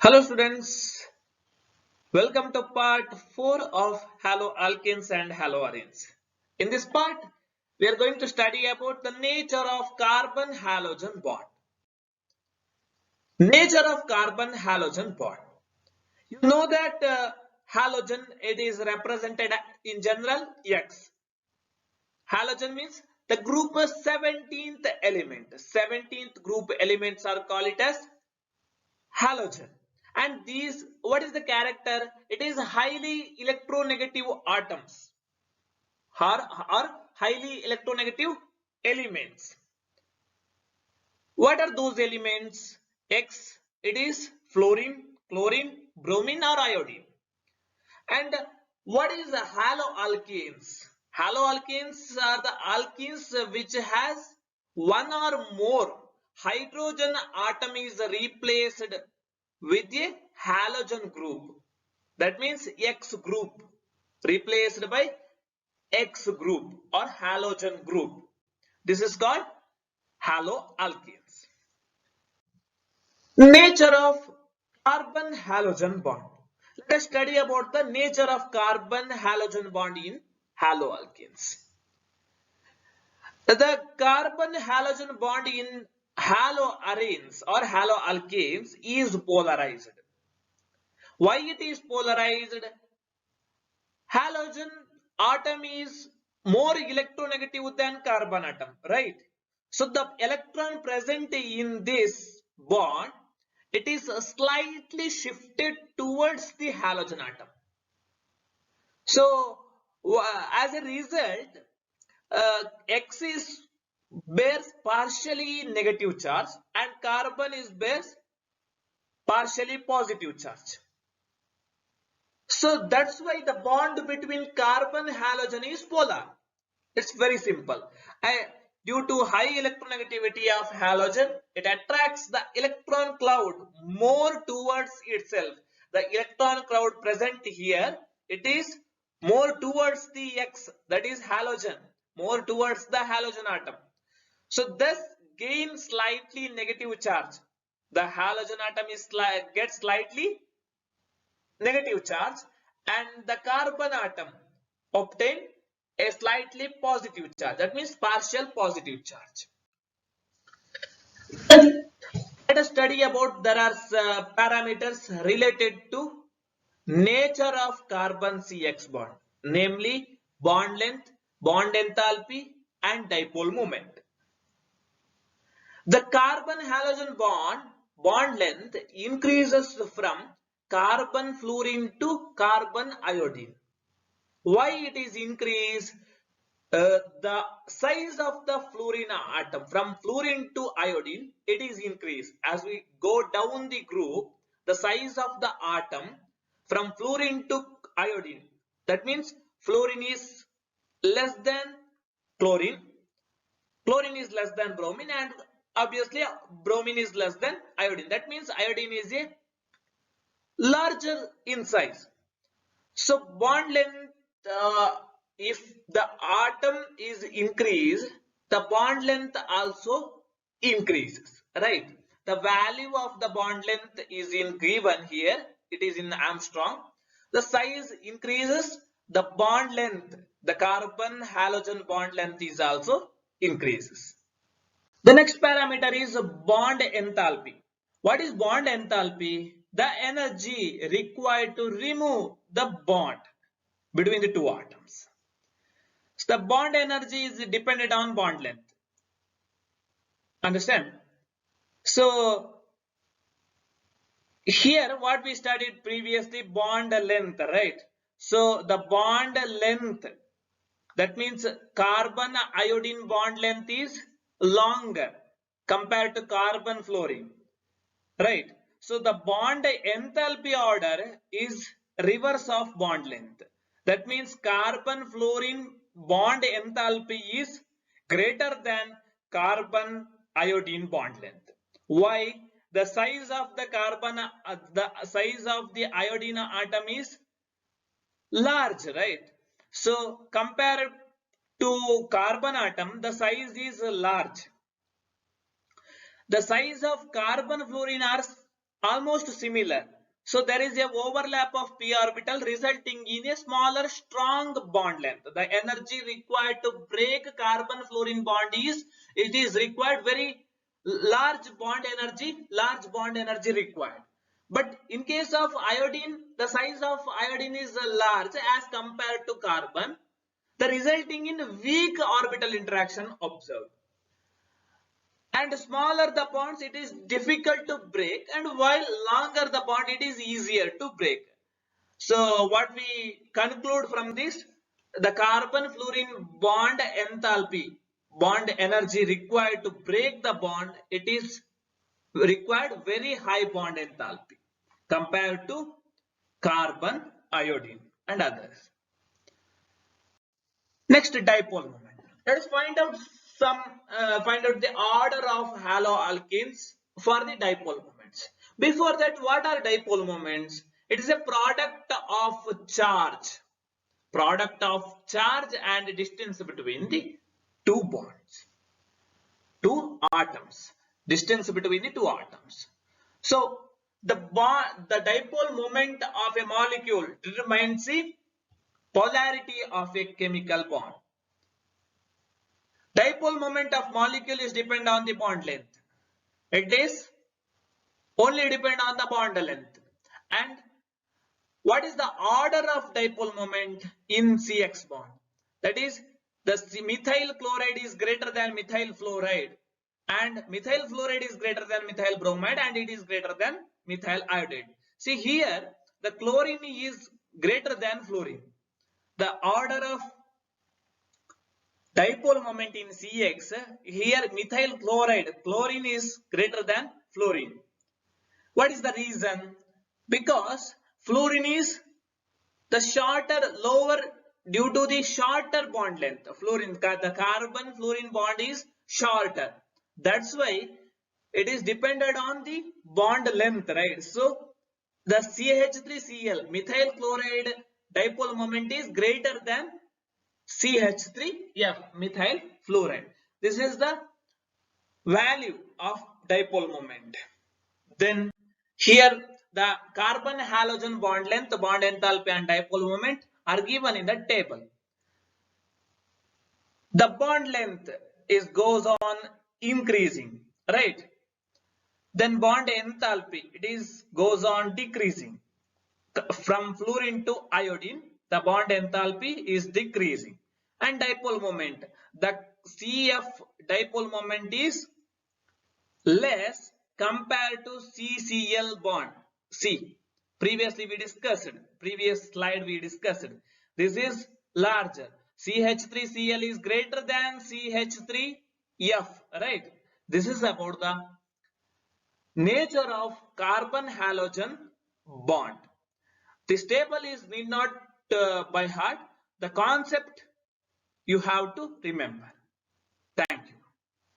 Hello students, welcome to part 4 of haloalkanes and haloarenes. In this part, we are going to study about the nature of carbon-halogen bond. Nature of carbon-halogen bond. You know that halogen, it is represented in general X. Halogen means the group 17th element. 17th group elements are called it as halogen. And these, what is the character? It is highly electronegative atoms or highly electronegative elements. What are those elements? X, it is fluorine, chlorine, bromine or iodine. And what is the haloalkanes? Haloalkanes are the alkenes which has one or more hydrogen atom is replaced with a halogen group. That means X group replaced by X group or halogen group. This is called haloalkanes. Nature of carbon halogen bond. Let us study about the nature of carbon halogen bond in haloalkanes. The carbon halogen bond in haloarenes or haloalkanes is polarized. Why it is polarized? Halogen atom is more electronegative than carbon atom, right? So the electron present in this bond, it is slightly shifted towards the halogen atom. So as a result, X is bears partially negative charge and carbon is bears partially positive charge. So that's why the bond between carbon and halogen is polar. It's very simple. Due to high electronegativity of halogen, it attracts the electron cloud more towards itself. The electron cloud present here, it is more towards the X, that is halogen, more towards the halogen atom. So thus gain slightly negative charge. The halogen atom is gets slightly negative charge and the carbon atom obtain a slightly positive charge. That means partial positive charge. Let us study about there are parameters related to nature of carbon CX bond, namely bond length, bond enthalpy and dipole moment. The carbon halogen bond length increases from carbon fluorine to carbon iodine. Why it is increased? The size of the fluorine atom from fluorine to iodine, it is increased. As we go down the group, the size of the atom from fluorine to iodine, that means fluorine is less than chlorine, chlorine is less than bromine, and obviously bromine is less than iodine. That means iodine is a larger in size. So bond length, if the atom is increased, the bond length also increases, right? The value of the bond length is in given here. It is in Armstrong. The size increases, the bond length, the carbon halogen bond length is also increases. The next parameter is bond enthalpy. What is bond enthalpy? The energy required to remove the bond between the two atoms. So the bond energy is dependent on bond length. Understand? So here what we studied previously, bond length, right? So the bond length, that means carbon iodine bond length is longer compared to carbon fluorine. Right. So the bond enthalpy order is reverse of bond length. That means carbon fluorine bond enthalpy is greater than carbon iodine bond length. Why? The size of the carbon, the size of the iodine atom is large, right? So compared to carbon atom, the size is large. The size of carbon fluorine almost similar. So there is a overlap of p orbital resulting in a smaller strong bond length. The energy required to break carbon fluorine bond is, it is required very large bond energy required. But in case of iodine, the size of iodine is large as compared to carbon, the resulting in weak orbital interaction observed. And smaller the bonds, it is difficult to break, and while longer the bond, it is easier to break. So what we conclude from this, the carbon fluorine bond enthalpy, bond energy required to break the bond, it is required very high bond enthalpy compared to carbon, iodine and others. Next, dipole moment. Let us find out the order of haloalkenes for the dipole moments. Before that, what are dipole moments? It is a product of charge and distance between the two bonds, two atoms, distance between the two atoms. So the dipole moment of a molecule determines the polarity of a chemical bond. Dipole moment of molecule is depend on the bond length. It is only depend on the bond length. And what is the order of dipole moment in CX bond? That is, the methyl chloride is greater than methyl fluoride, and methyl fluoride is greater than methyl bromide, and it is greater than methyl iodide. See here, the chlorine is greater than fluorine. The order of dipole moment in CX, here methyl chloride, chlorine is greater than fluorine. What is the reason? Because fluorine is the shorter, lower, due to the shorter bond length. Fluorine, the carbon fluorine bond is shorter. That's why it is dependent on the bond length, right? So the CH3Cl, methyl chloride dipole moment is greater than CH3F, methyl fluoride. This is the value of dipole moment. Then here the carbon halogen bond length, bond enthalpy and dipole moment are given in the table. The bond length goes on increasing, right? Then bond enthalpy, goes on decreasing. From fluorine to iodine, the bond enthalpy is decreasing. And dipole moment, the CF dipole moment is less compared to CCl bond. See, previously we discussed, previous slide we discussed, this is larger. CH3Cl is greater than CH3F, right? This is about the nature of carbon halogen bond. This table is need not by heart. The concept you have to remember.